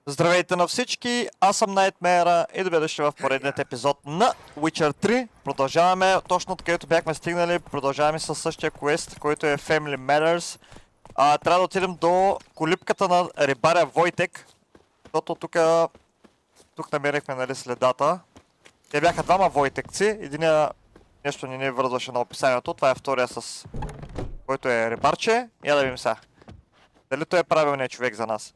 Здравейте на всички, аз съм Nightmare и добре дошли в поредният епизод на Witcher 3. Продължаваме точно откъдето бяхме стигнали, продължаваме със същия квест, който е Family Matters. Трябва да отидем до колипката на рибаря Войтек, защото тук намерихме, нали, следата. Те бяха двама Войтекци, единия нещо не ни вързваше на описанието, това е втория с който е рибарче. Я да видим сега. Дали той е правилният човек за нас?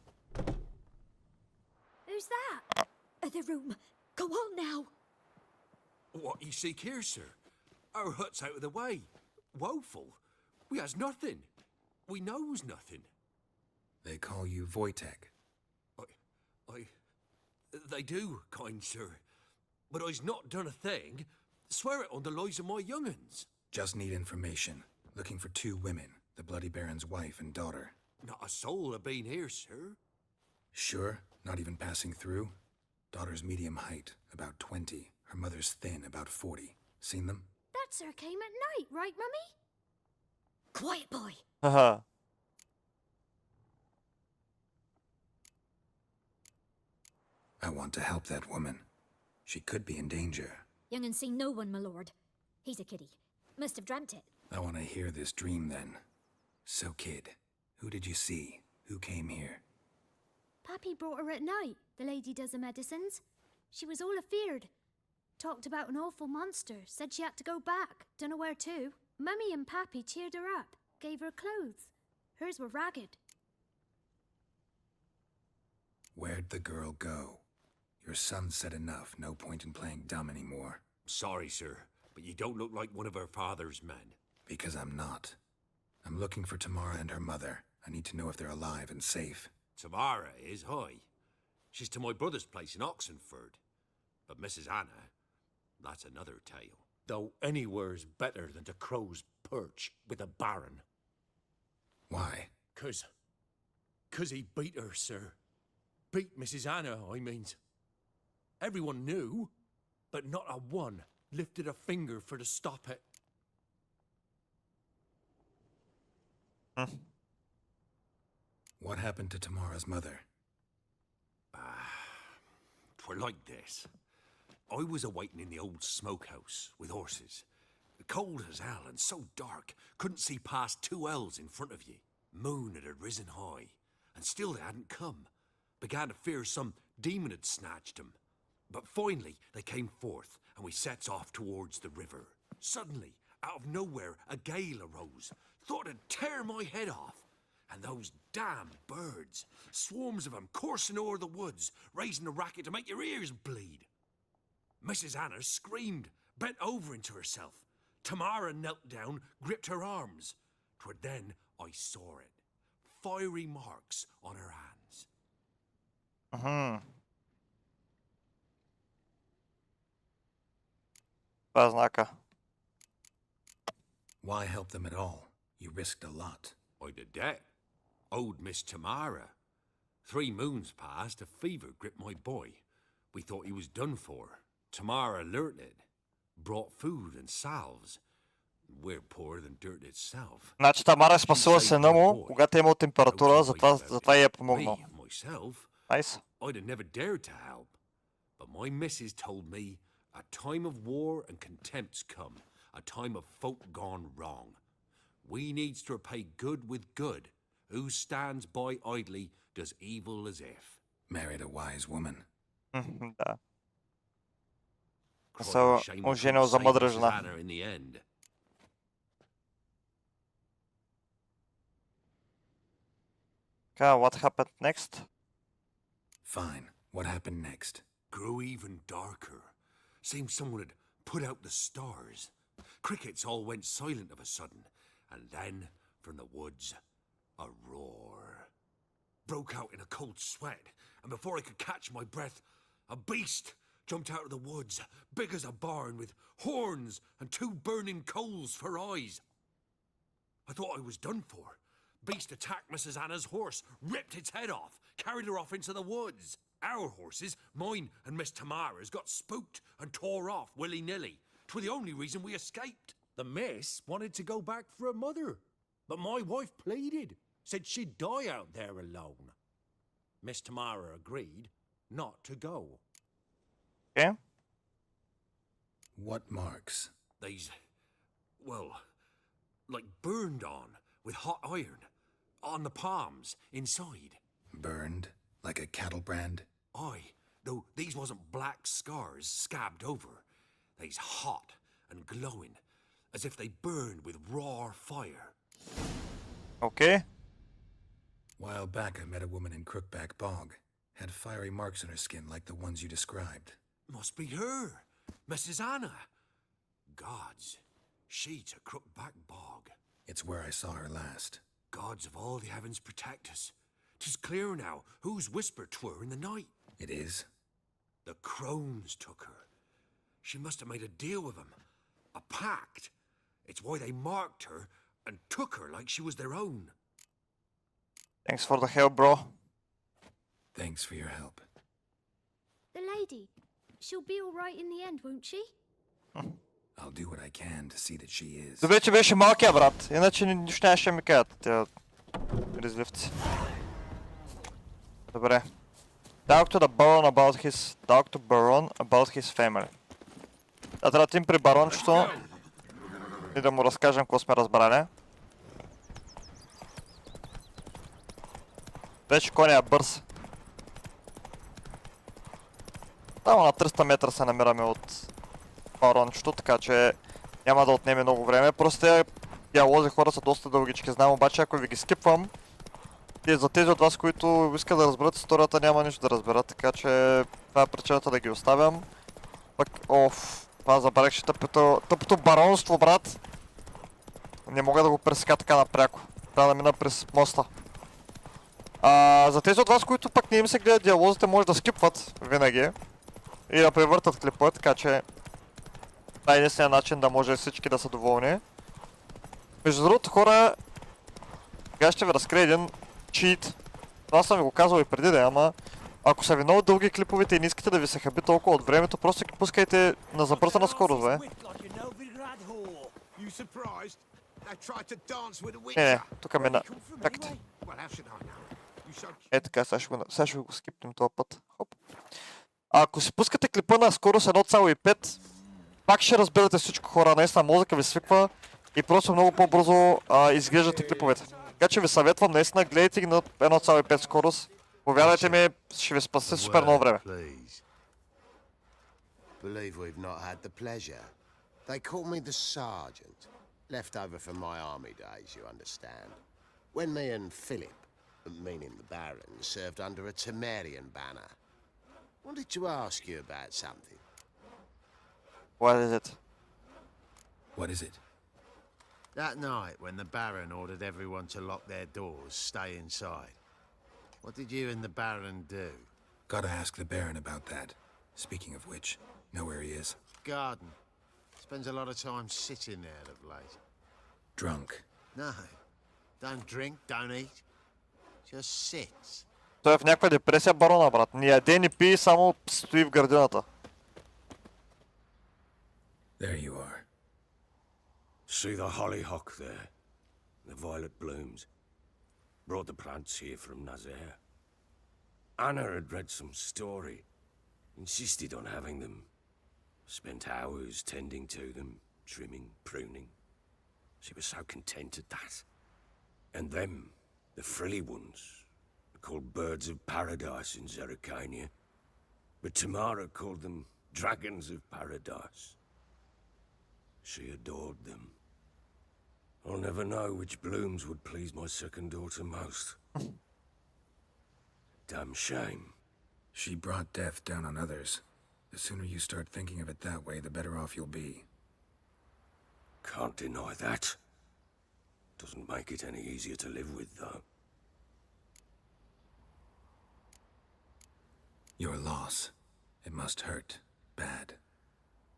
Who's that? The room. Go on now. What you seek here, sir? Our hut's out of the way. Woeful. We has nothing. We knows nothing. They call you Wojtek. They do, kind sir. But I's not done a thing. Swear it on the lives of my young'uns. Just need information. Looking for two women, the Bloody Baron's wife and daughter. Not a soul have been here, sir. Sure? Not even passing through? Daughter's medium height, about 20. Her mother's thin, about 40. Seen them? That sir came at night, right, Mummy? Quiet, boy. Haha. I want to help that woman. She could be in danger. Young and seen no one, my lord. He's a kiddie. Must have dreamt it. I want to hear this dream then. So, kid, who did you see? Who came here? Pappy brought her at night, the lady does the medicines. She was all afeared. Talked about an awful monster, said she had to go back, dunno where to. Mummy and Pappy cheered her up, gave her clothes. Hers were ragged. Where'd the girl go? Your son said enough, no point in playing dumb anymore. Sorry, sir, but you don't look like one of her father's men. Because I'm not. I'm looking for Tamara and her mother. I need to know if they're alive and safe. Tamara is, hi. She's to my brother's place in Oxenford. But Mrs. Anna, that's another tale. Though anywhere's better than to crow's perch with a baron. Why? 'Cause he beat her, sir. Beat Mrs. Anna, I means. Everyone knew, but not a one lifted a finger for to stop it. What happened to Tamara's mother? 'Twere like this. I was a-waiting in the old smokehouse with horses. Cold as hell and so dark, couldn't see past 2 ells in front of ye. Moon had risen high, and still they hadn't come. Began to fear some demon had snatched them. But finally they came forth, and we sets off towards the river. Suddenly, out of nowhere, a gale arose. Thought it'd tear my head off. And those damn birds, swarms of 'em coursing o'er the woods, raising a racket to make your ears bleed. Mrs. Anna screamed, bent over into herself. Tamara knelt down, gripped her arms. 'Twere then I saw it. Fiery marks on her hands. Това е знака. Why help them at all? You risked a lot. I'd a debt. Owed Miss Tamara. 3 moons passed, a fever gripped my boy. We thought he was done for. Tamara learnt it. Brought food and salves. We're poorer than dirt itself. Значи Тамара е спасила сина му, когато е имал температура, затова я е помогнал. Me, myself, Найс. I'd have never dared to help. But my missus told me a time of war and contempt's come. A time of folk gone wrong. We needs to repay good with good. Who stands by idly does evil as if. Married a wise woman. Да. Cried So, shame он I женил couldn't за save мъдра Mrs. жена. Anna in the end. Okay, what happened next? Fine. What happened next? Grew even darker. Seemed someone had put out the stars. Crickets all went silent of a sudden, and then, from the woods, a roar. Broke out in a cold sweat, and before I could catch my breath, a beast jumped out of the woods, big as a barn, with horns and 2 burning coals for eyes. I thought I was done for. Beast attacked Mrs. Anna's horse, ripped its head off, carried her off into the woods. Our horses, mine and Miss Tamara's, got spooked and tore off willy-nilly. 'Twere the only reason we escaped. The miss wanted to go back for her mother, but my wife pleaded, said she'd die out there alone. Miss Tamara agreed not to go. Okay. What marks? These, well, like burned on with hot iron. On the palms, inside. Burned? Like a cattle brand? Aye, though these wasn't black scars scabbed over. They's hot and glowing, as if they burned with raw fire. Okay. While back I met a woman in Crookback Bog. Had fiery marks on her skin like the ones you described. Must be her, Mrs. Anna. Gods, she's a Crookback Bog. It's where I saw her last. Gods of all the heavens protect us. 'Tis clear now whose whisper 'twere in the night. It is? The crones took her. She must have made a deal with them. A pact. It's why they marked her and took her like she was their own. Thanks for the help, bro. Thanks for your help. The lady. She'll be all right in the end, won't she? I'll do what I can to see that she is. Добре, че беше малкия брат, иначе нищо нямаше ми кажат тя резливци. Добре. Talk to the Baron about his family. Да, трябва да отидем при барончето и да му разкажем какво сме разбрали. Вече коня е бърз. Само на 300 метра се намираме от барончето, така че няма да отнеме много време. Просто тези диалози хора са доста дългички. Знам, обаче ако ви ги скипвам, за тези от вас, които искат да разберат историята, няма нищо да разберат, така че това е причината да ги оставям. Пък, това забравих, че тъпото баронство, брат. Не мога да го пресека така напряко. Трябва да мина през моста. За тези от вас, които пък не им се гледат диалозите, може да скипват винаги и да превъртат клипа, така че това е единственият начин да може всички да са доволни. Между другото, хора, сега ще ви разкрия един чит. Това съм ви го казал и преди да, ама ако са ви много дълги клиповете и не искате да ви се хаби толкова от времето, просто ги пускайте на забързана скорост, бе. Не, тук мина. Чакайте. Е така, сега ще го скипнем този път. Хоп. Ако си пускате клипа на скорост 1,5, пак ще разберете всичко, хора. Наистина мозъка ви свиква и просто много по-бързо изглеждате клиповете. Така че ви съветвам, наистина гледайте ги на 1,5 скорост. Повярвайте ми, ще ви спаси супер много време. Believe we've not had the pleasure. They call me the sergeant. Left over from my army days, you understand. When me and Philip, meaning the Baron, served under a Temerian banner. Wanted to ask you about something. What is it? What is it? That night when the Baron ordered everyone to lock their doors, stay inside. What did you and the Baron do? Gotta ask the Baron about that. Speaking of which, know where he is? Garden. Spends a lot of time sitting there of late. Drunk. No. Don't drink, don't eat. Just sits. Той е в някаква депресия, барона, брат. Ни яде, ни пие, само стои в градината. There you are. See the hollyhock there? The violet blooms. Brought the plants here from Nazaire. Anna had read some story. Insisted on having them. Spent hours tending to them, trimming, pruning. She was so content at that. And them, the frilly ones, called birds of paradise in Zerrikania. But Tamara called them dragons of paradise. She adored them. I'll never know which blooms would please my second daughter most. Damn shame. She brought death down on others. The sooner you start thinking of it that way, the better off you'll be. Can't deny that. Doesn't make it any easier to live with, though. Your loss. It must hurt. Bad.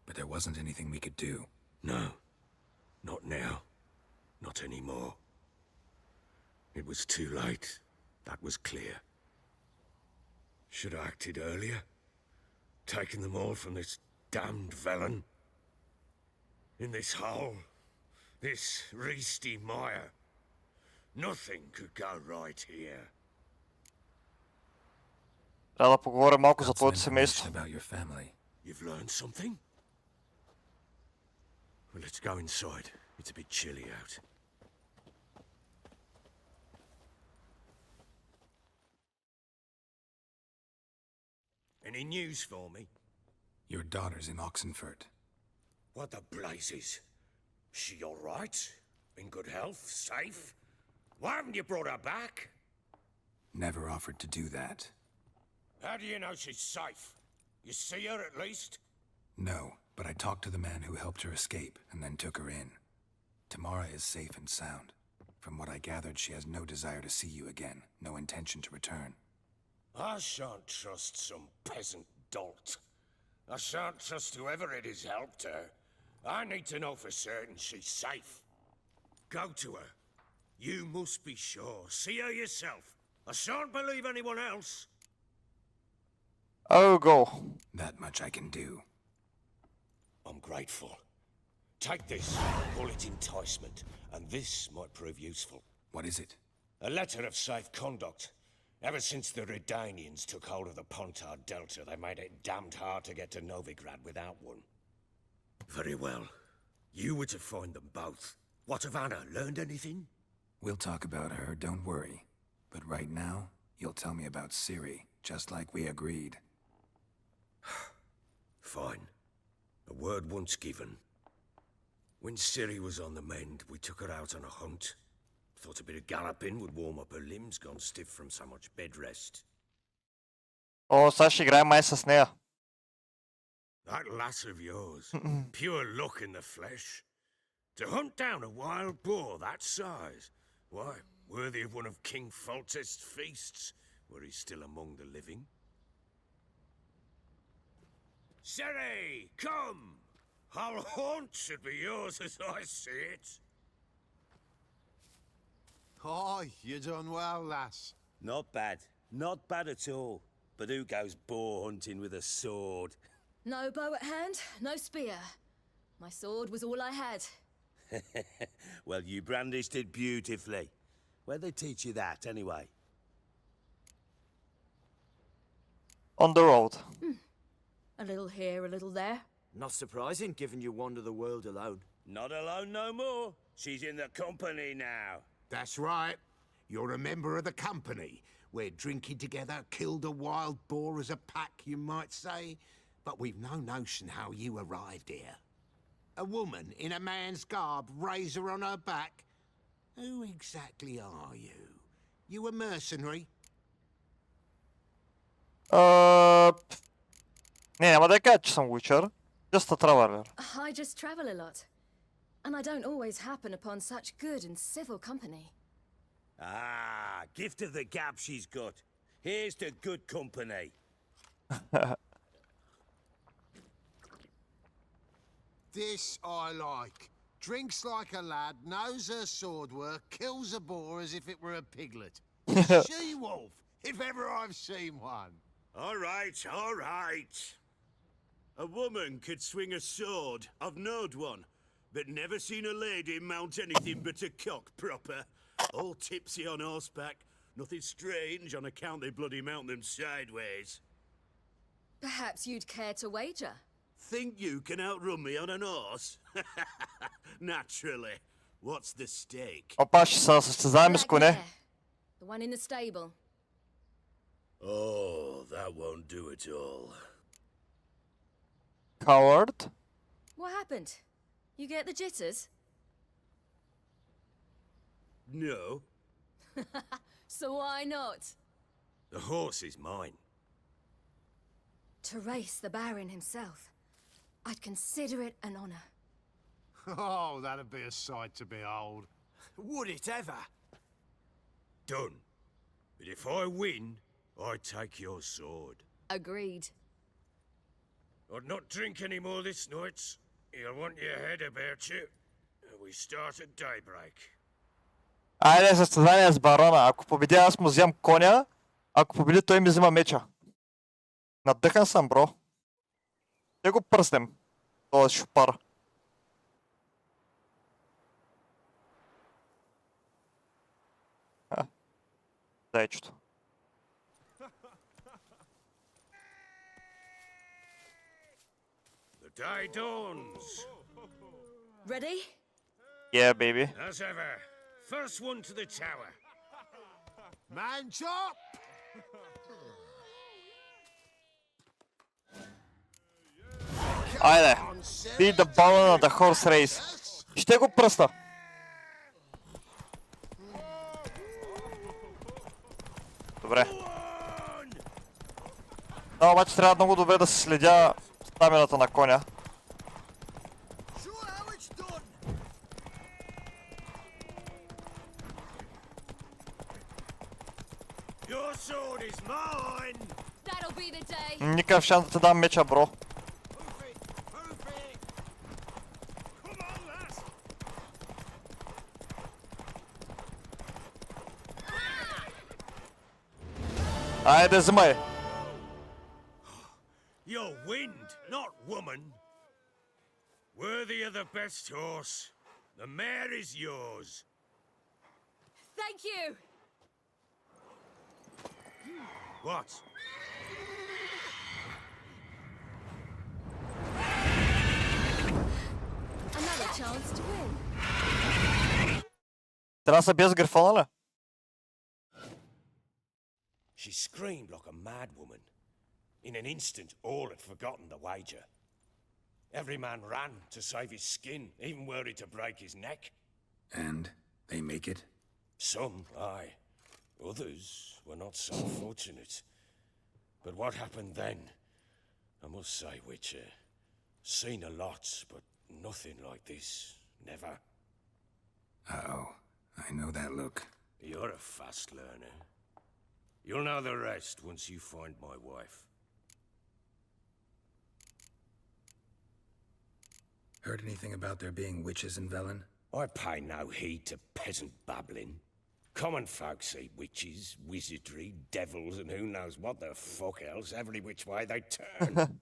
But there wasn't anything we could do. No. Not now. Not anymore. It was too late. That was clear. Should have acted earlier. Taken them all from this damned felon. In this hole. This reesty mire. Nothing could go right here. Трябва да поговорим малко за Got some твоето information семейство. about your family. You've learned something? Well, let's go inside. It's a bit chilly out. Any news for me? Your daughter's in Oxenfurt. What the blazes? She all right? In good health? Safe? Why haven't you brought her back? Never offered to do that. How do you know she's safe? You see her at least? No, but I talked to the man who helped her escape and then took her in. Tamara is safe and sound. From what I gathered, she has no desire to see you again, no intention to return. I shan't trust some peasant dolt. I shan't trust whoever it is helped her. I need to know for certain she's safe. Go to her. You must be sure. See her yourself. I shan't believe anyone else. Oh, go. That much I can do. I'm grateful. Take this, call it enticement, and this might prove useful. What is it? A letter of safe conduct. Ever since the Redanians took hold of the Pontar Delta, they made it damned hard to get to Novigrad without one. Very well. You were to find them both. What of Anna? Learned anything? We'll talk about her, don't worry. But right now, you'll tell me about Siri, just like we agreed. Fine. A word once given. When Siri was on the mend, we took her out on a hunt. Thought a bit of galloping would warm up her limbs, gone stiff from so much bed rest. О, сега ще играем май с нея. That lass of yours, pure luck in the flesh. To hunt down a wild boar that size, why, worthy of one of King Foltest's feasts, were he still among the living. Siri, come! Our haunt should be yours as I see it. Hi, you done well, lass. Not bad. Not bad at all. But who goes boar hunting with a sword? No bow at hand, no spear. My sword was all I had. Well, you brandished it beautifully. Where'd they teach you that, anyway? On the road. A little here, a little there. Not surprising, given you wander the world alone. Not alone no more. She's in the company now. That's right. You're a member of the company. We're drinking together, killed a wild boar as a pack, you might say. But we've no notion how you arrived here. A woman in a man's garb, razor on her back. Who exactly are you? You a mercenary? Не, няма да кажа, че съм Witcher. Just a traveler. I just travel a lot. And I don't always happen upon such good and civil company. Ah, gift of the gab she's got. Here's to good company. This I like. Drinks like a lad, knows her sword work, kills a boar as if it were a piglet. She-wolf, if ever I've seen one. All right, all right. A woman could swing a sword. I've knowed one. But never seen a lady mount anything but a cock proper. All tipsy on horseback. Nothing strange on account they bloody mount them sideways. Perhaps you'd care to wager? Think you can outrun me on an horse? Naturally. What's the stake? Опа, ще се състезаваме с Black коне. mare, the one in the stable. Oh, that won't do at all. Coward. What happened? You get the jitters? No. So why not? The horse is mine. To race the Baron himself. I'd consider it an honor. Oh, that'd be a sight to behold. Would it ever? Done. But if I win, I take your sword. Agreed. I'd not drink any more this night. You'll want your head about you. We start at daybreak. Айде, състезание с барона. Ако победя, аз му вземам коня. Ако победи, той ми взима меча. Надъхан съм, бро. Ще го пръснем. Този шупар. Зайчето. day dawns. Ready? Yeah, baby. As ever, first one to the tower. Man chop! Айде. Beat the Baron the horse race. Ще го пръста. Добре. Да, обаче трябва много добре да се следя стамината на коня. Your sword is mine. That'll be the day. Никакъв шанс да те дам меча, бро. Come on, lass. Айде, взимай. You're wind, not woman. Worthy of the best horse. The mare is yours. Thank you. What? Another chance to win. Трябва да са без грифона ли? She screamed like a mad woman. In an instant, all had forgotten the wager. Every man ran to save his skin, even were he to break his neck. And they make it? Some, aye. Others were not so fortunate. But what happened then? I must say, Witcher, seen a lot, but nothing like this. Never. Uh-oh. I know that look. You're a fast learner. You'll know the rest once you find my wife. Heard anything about there being witches in Velen? I pay no heed to peasant babbling. Common folk see witches, wizardry, devils, and who knows what the fuck else every which way they turn.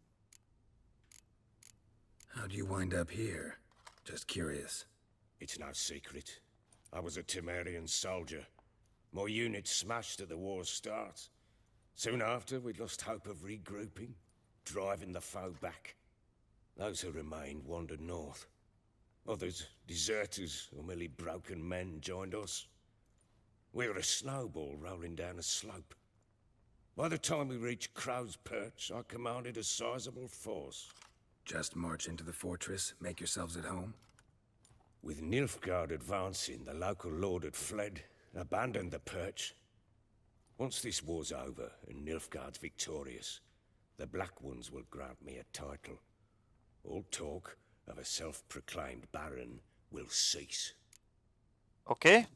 How'd you wind up here? Just curious. It's no secret. I was a Temerian soldier. My unit smashed at the war's start. Soon after, we'd lost hope of regrouping, driving the foe back. Those who remained wandered north. Others, deserters or merely broken men, joined us. We were a snowball rolling down a slope. By the time we reached Crow's Perch, I commanded a sizable force. Just march into the fortress, make yourselves at home? With Nilfgaard advancing, the local lord had fled, abandoned the Perch. Once this war's over and Nilfgaard's victorious, the Black Ones will grant me a title. All talk of a self-proclaimed baron will cease. Okay.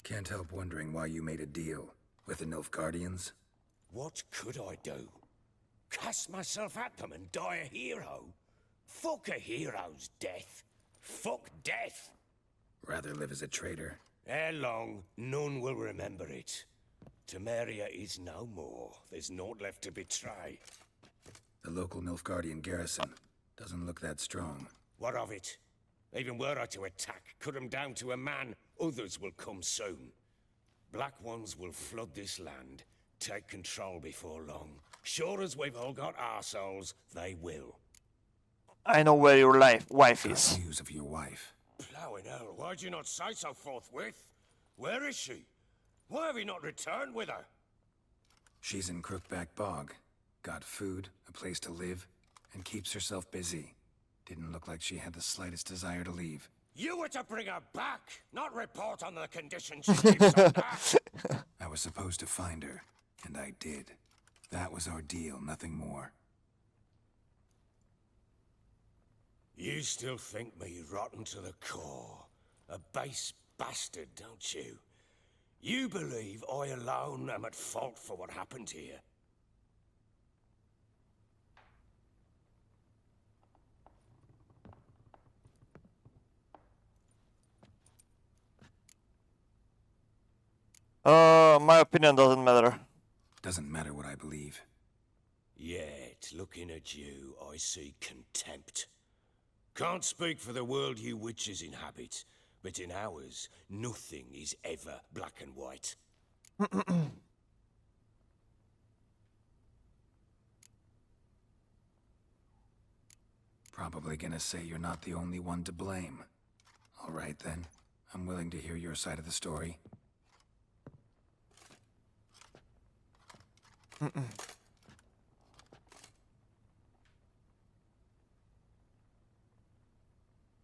Can't help wondering why you made a deal with the Nilfgaardians. What could I do? Cast myself at them and die a hero? Fuck a hero's death. Fuck death. Rather live as a traitor. Ere long, none will remember it. Temeria is no more. There's naught left to betray. The local Nilfgaardian garrison doesn't look that strong. What of it? Even were I to attack, cut them down to a man, others will come soon. Black Ones will flood this land, take control before long. Sure as we've all got arseholes, they will. I know where your wife is. Got news of your wife. Plowing hell, why'd you not say so forthwith? Where is she? Why have you not returned with her? She's in Crookback Bog. Got food, a place to live, and keeps herself busy. Didn't look like she had the slightest desire to leave. You were to bring her back, not report on the conditions she lives under. I was supposed to find her, and I did. That was our deal, nothing more. You still think me rotten to the core. A base bastard, don't you? You believe I alone am at fault for what happened here. My opinion doesn't matter. Doesn't matter what I believe. Yet, looking at you, I see contempt. Can't speak for the world you witches inhabit, but in ours, nothing is ever black and white. probably gonna say you're not the only one to blame. All right then. I'm willing to hear your side of the story.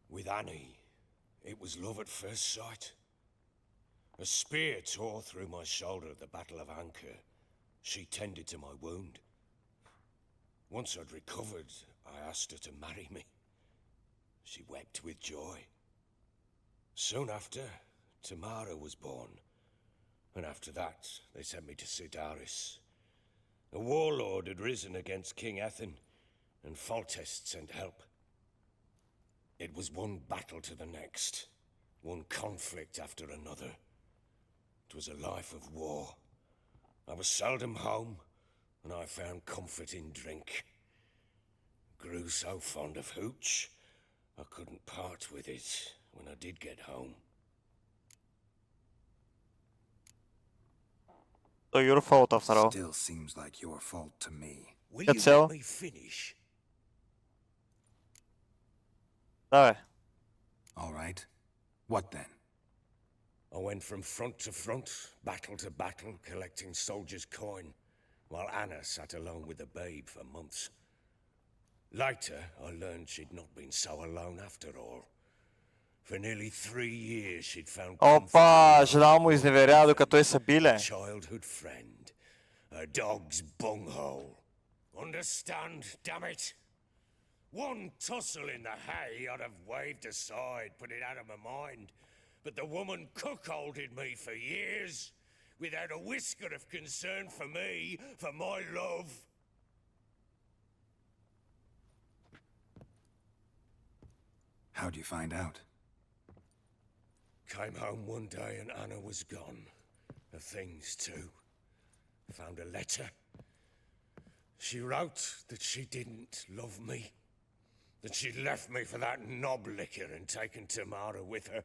With Annie, it was love at first sight. A spear tore through my shoulder at the Battle of Anchor. She tended to my wound. Once I'd recovered, I asked her to marry me. She wept with joy. Soon after, Tamara was born. And after that, they sent me to Sidaris. A warlord had risen against King Ethan, and Foltest sent help. It was one battle to the next, one conflict after another. It was a life of war. I was seldom home, and I found comfort in drink. Grew so fond of hooch, I couldn't part with it when I did get home. So your fault after all. Still seems like your fault to me. Will That's you all. let me finish? Давай. All right. What then? I went from front to front, battle to battle, collecting soldiers' coin, while Anna sat alone with the babe for months. Later, I learned she'd not been so alone after all. For nearly 3 years, she'd found Опа, жена му изневеря докато е са биле. childhood friend, a dog's bunghole. Understand, damn it? One tussle in the hay I'd have waved aside, put it out of my mind. But the woman cuckolded me for years, without a whisker of concern for me, for my love. How'd you find out? Came home one day and Anna was gone. The things too. Found a letter. She wrote that she didn't love me. That she'd left me for that knob licker and taken Tamara with her.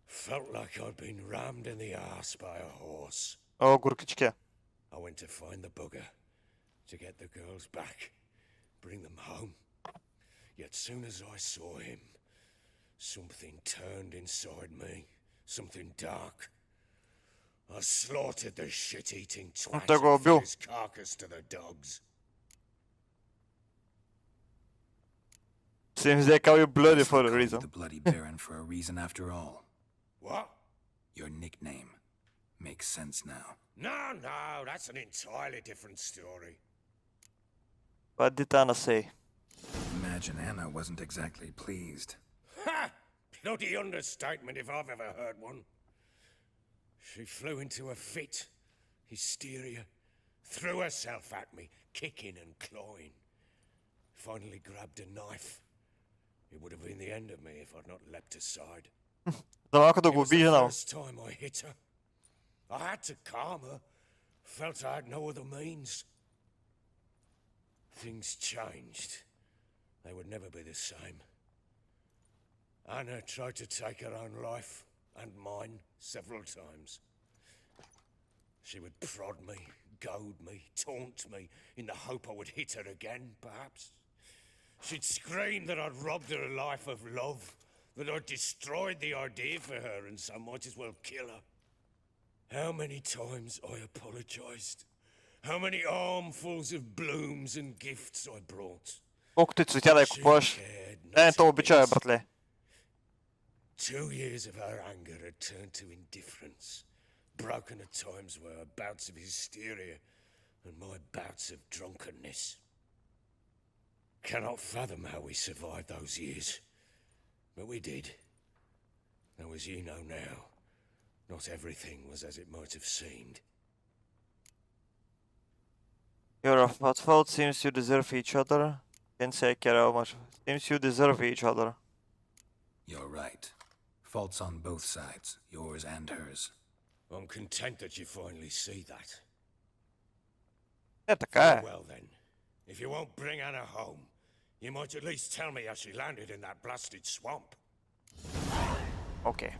Felt like I'd been rammed in the arse by a horse. О, гуркичке. I went to find the bugger, to get the girls back, bring them home. Yet soon as I saw him, something turned inside me, something dark. I slaughtered the shit-eating twat Той го and убил. fed his carcass to the dogs. Seems like how you bloody for a Called you reason. the Bloody Baron for a reason after all. What? Your nickname makes sense now. No, that's an entirely different story. What did Anna say? Imagine Anna wasn't exactly pleased. Ha! Bloody understatement if I've ever heard one. She flew into a fit, hysteria, threw herself at me, kicking and clawing. Finally grabbed a knife. It would have been the end of me if I'd not leapt aside. За малко да It го was the уби жена му. first time I hit her. I had to calm her. Felt I had no other means. Things changed. They would never be the same. Anna tried to take her own life, and mine, several times. She would prod me, goad me, taunt me, in the hope I would hit her again, perhaps. She'd scream that I'd robbed her life of love, that I'd destroyed the idea for her, and so might as well kill her. How many times I apologized. How many armfuls of blooms and gifts I brought. Колкото и цветя да я купуваш. Не, то обичая, братле. 2 years of her anger had turned to indifference, broken at times were her bouts of hysteria and my bouts of drunkenness. Cannot fathom how we survived those years, but we did. Though as you know now, not everything was as it might have seemed. You're at fault, seems you deserve each other. Can't say I care how much. Seems you deserve each other. You're right. Faults on both sides, yours and hers. I'm content that you finally see that. Е, така е. Well then, if you won't bring Anna home, you might at least tell me how she landed in that blasted swamp. Okay.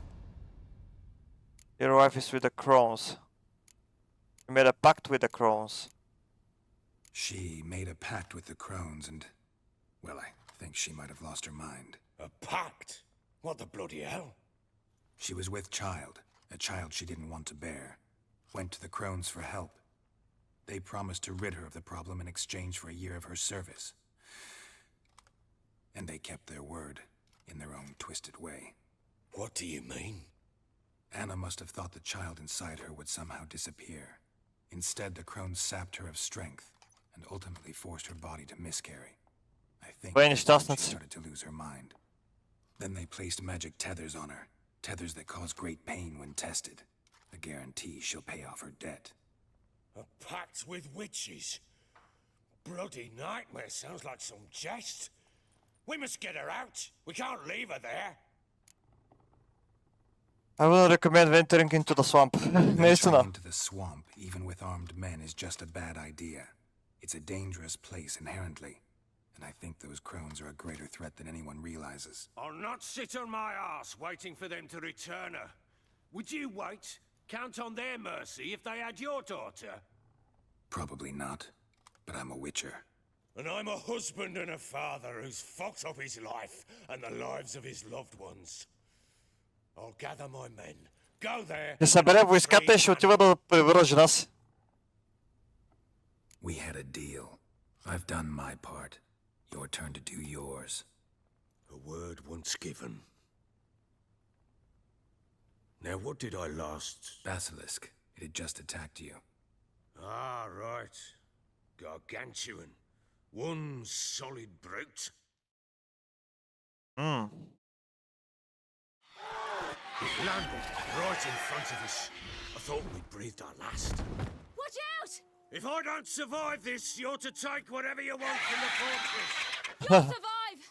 Your wife is with the crones. You made a pact with the crones. She made a pact with the crones, and Well, I think she might have lost her mind. A pact? What the bloody hell? She was with child, a child she didn't want to bear. Went to the crones for help. They promised to rid her of the problem in exchange for a year of her service. And they kept their word, in their own twisted way. What do you mean? Anna must have thought the child inside her would somehow disappear. Instead, the crones sapped her of strength, and ultimately forced her body to miscarry. I think Băi, that's niște when she asnăți. started to lose her mind. Then they placed magic tethers on her, tethers that cause great pain when tested. A guarantee she'll pay off her debt. A pact with witches? Bloody nightmare, sounds like some jest. We must get her out. We can't leave her there. I will recommend venturing into the swamp. Venturing Наистина. into the swamp, even with armed men, is just a bad idea. It's a dangerous place inherently, and I think those crones are a greater threat than anyone realizes. I'll not sit on my arse waiting for them to return her. Would you wait? Count on their mercy if they had your daughter? Probably not, but I'm a witcher. And I'm a husband and a father who's fucked up his life and the lives of his loved ones. I'll gather my men. Go there. Ще събере войската и ще отива да прибера жена си. We had a deal. I've done my part. Your turn to do yours. A word once given. Now, what did I last... Basilisk. It had just attacked you. Ah, right. Gargantuan. One solid brute. It landed right in front of us. I thought we'd breathed our last. Watch out! If I don't survive this, you're to take whatever you want from the fortress. You'll survive!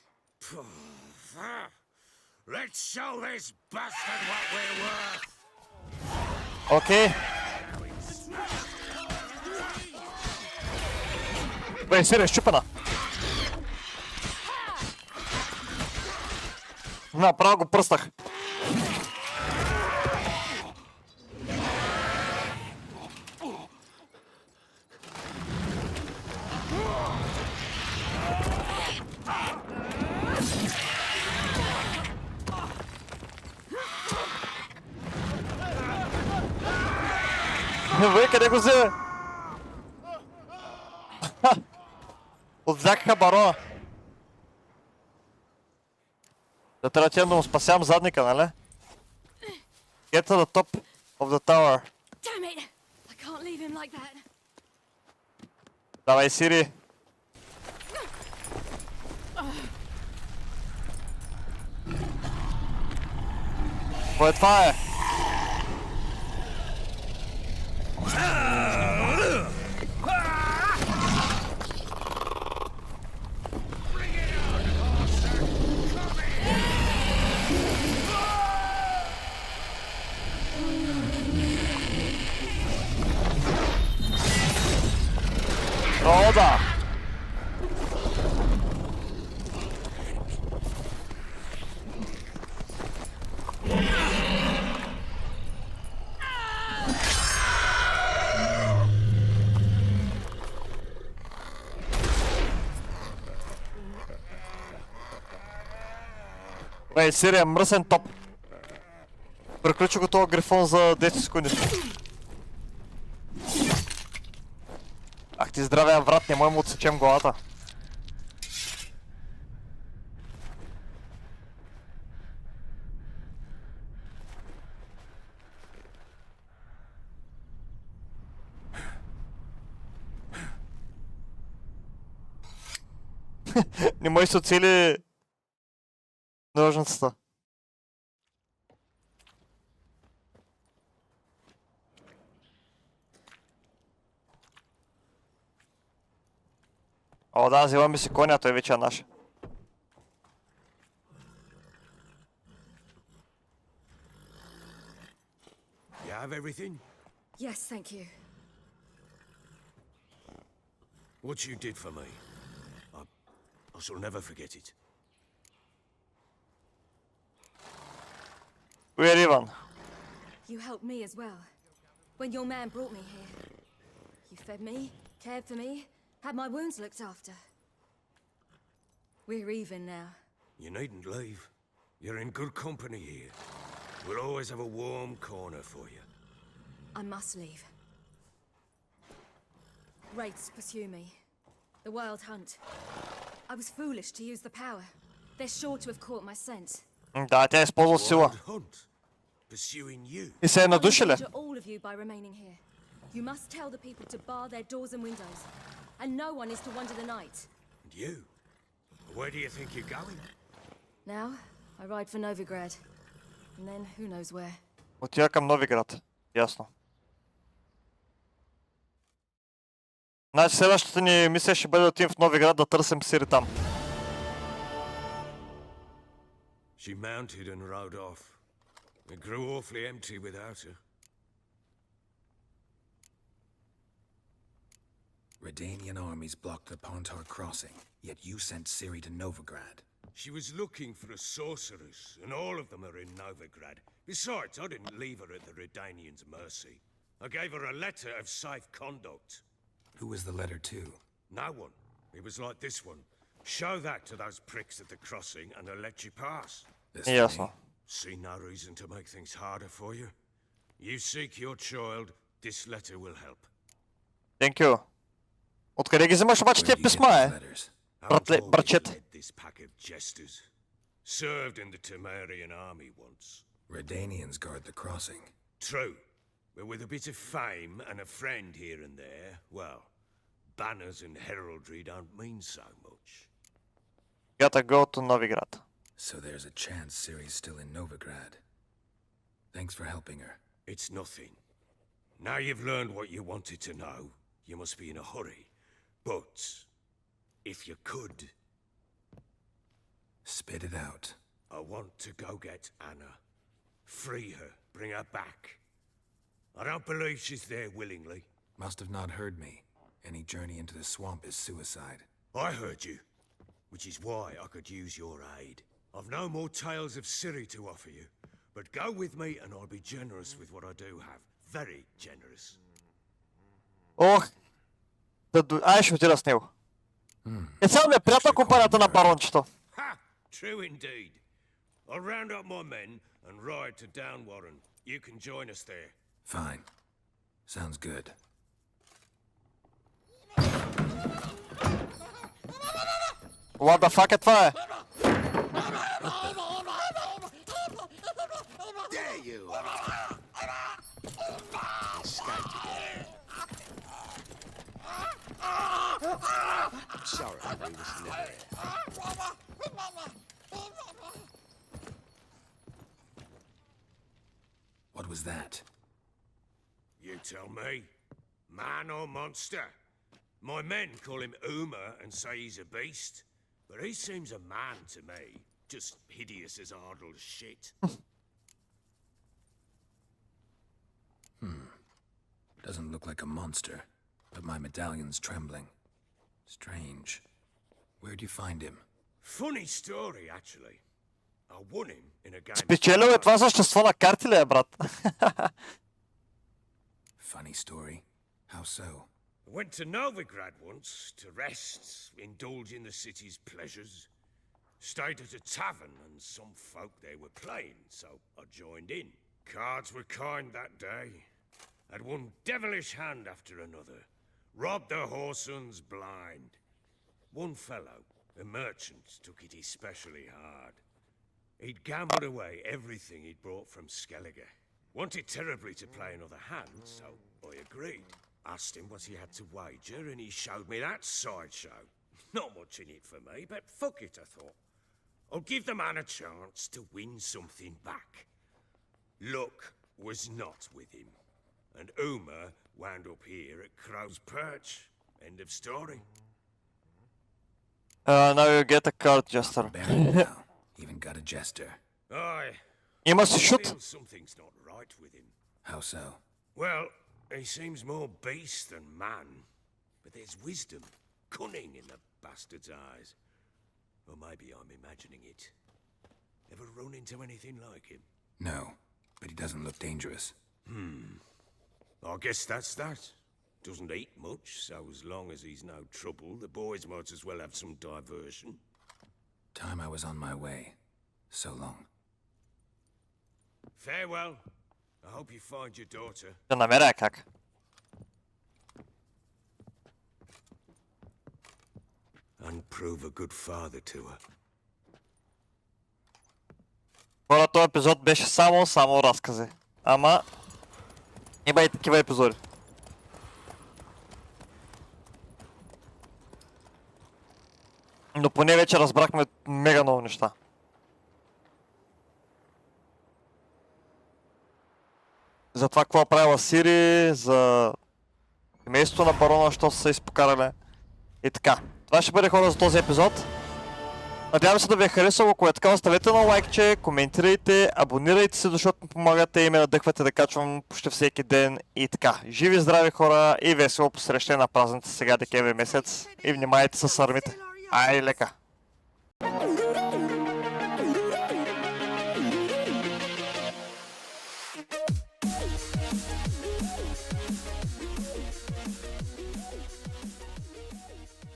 Let's show this bastard what we're worth. Окей. Бăi, Сири, щупена. Направо го пръснах. Бăi, къде го взе? Отвлякаха барона. Да трябва да му спасявам задника, нали? Get to the top of the tower. Damn it! I can't leave him like that. Давай, Сири. Кое това е? О, да! Бей, Сирия, мръсен топ. Приключи го този грифон за 10 секунди. Ах ти здравия врат, не можем отсечем главата. Не може да се оцели ножницата. О, да, взела ми си коня, той вече е наш. You have everything? Yes, thank you. What you did for me, I shall never forget it. Where Ivan? You helped me as well. When your man brought me here. You fed me, cared for me, had my wounds looked after. We're even now. You needn't leave. You're in good company here. We'll always have a warm corner for you. I must leave. Wraiths pursue me. The wild hunt. I was foolish to use the power. They're sure to have caught my scent. Да, тя използва сила. Wild hunt. Pursuing you. И се е I'll надушили. endanger all of you by remaining here. You must tell the people to bar their doors and windows. And no one is to wander the night. And you? Where do you think you're going? Now, I ride for Novigrad. And then, who knows where. Отива към Новиград. Ясно. Значи следващата ни мисия ще бъде да отидем в Новиград да търсим Сири там. She mounted and rode off. It grew awfully empty without her. Redanian armies blocked the Pontar crossing, yet you sent Ciri to Novigrad. She was looking for a sorceress, and all of them are in Novigrad. Besides, I didn't leave her at the Redanians' mercy. I gave her a letter of safe conduct. Who was the letter to? No one. It was like this one. Show that to those pricks at the crossing, and they'll let you pass. This Ясно. thing? See no reason to make things harder for you. You seek your child, this letter will help. Thank you. Откъде ги взимаш обаче Where тия do you get писма, these е? letters? Братле, братчет. led this pack of jesters. Served in the Temerian army once. Redanians guard the crossing. True. But with a bit of fame and a friend here and there, well, banners and heraldry don't mean so much. Gotta go to Новиград. So there's a chance Ciri's still in Novigrad. Thanks for helping her. It's nothing. Now you've learned what you wanted to know, you must be in a hurry. But, if you could, Spit it out. I want to go get Anna. Free her, bring her back. I don't believe she's there willingly. Must have not heard me. Any journey into the swamp is suicide. I heard you, which is why I could use your aid. I've no more tales of Ciri to offer you, but go with me and I'll be generous with what I do have. Very generous. Ох, ай ще отида с него. Е, цяло ми е приятна компанията на барончето. Ha! True indeed. I'll round up my men and ride to Downwarren. You can join us there. Fine. Sounds good. What the fuck е това е? There you are. Escaped again. I'm sorry, we was never here. What was that? You tell me. Man or monster? My men call him Uma and say he's a beast, but he seems a man to me. Just hideous as Ardle's shit. Doesn't look like a monster, but my medallion's trembling. Strange. Where'd you find him? Funny story, actually. I won him in a game. Спечелил е това същество на карти ли е, брат? Funny story. How so? I went to Novigrad once to rest, indulge in the city's pleasures. Stayed at a tavern and some folk there were playing, so I joined in. Cards were kind that day. Had one devilish hand after another. Robbed the whoresons blind. One fellow, a merchant, took it especially hard. He'd gambled away everything he'd brought from Skellige. Wanted terribly to play another hand, so I agreed. Asked him what he had to wager, and he showed me that sideshow. Not much in it for me, but fuck it, I thought. I'll give the man a chance to win something back. Luck was not with him, and Uma wound up here at Crow's Perch. End of story. Now you get a card, Jester. Baron now. Even got a jester. Aye. Има си I шут. feel something's not right with him. How so? Well, he seems more beast than man, but there's wisdom, cunning in the bastard's eyes. Or maybe I'm imagining it. Ever run into anything like him? No, but he doesn't look dangerous. I guess that's that. Doesn't eat much, so as long as he's no trouble, the boys might as well have some diversion. Time I was on my way. So long. Farewell. I hope you find your daughter. Ще намеря как. And prove a good father to her. Хора, този епизод беше само разкази. Ама има и такива епизоди. Но поне вече разбрахме мега много неща. За това какво правила СИРИ, за семейството на барона, що са се изпокарали. И така. Това ще бъде, хора, за този епизод. Надявам се да ви е харесало. Ако е така, оставете на лайкче, коментирайте, абонирайте се, защото ми помагате и ме надъхвате да качвам почти всеки ден. И така. Живи, здрави хора и весело посрещане на празниците сега декември месец. И внимайте с армите. Ай, лека!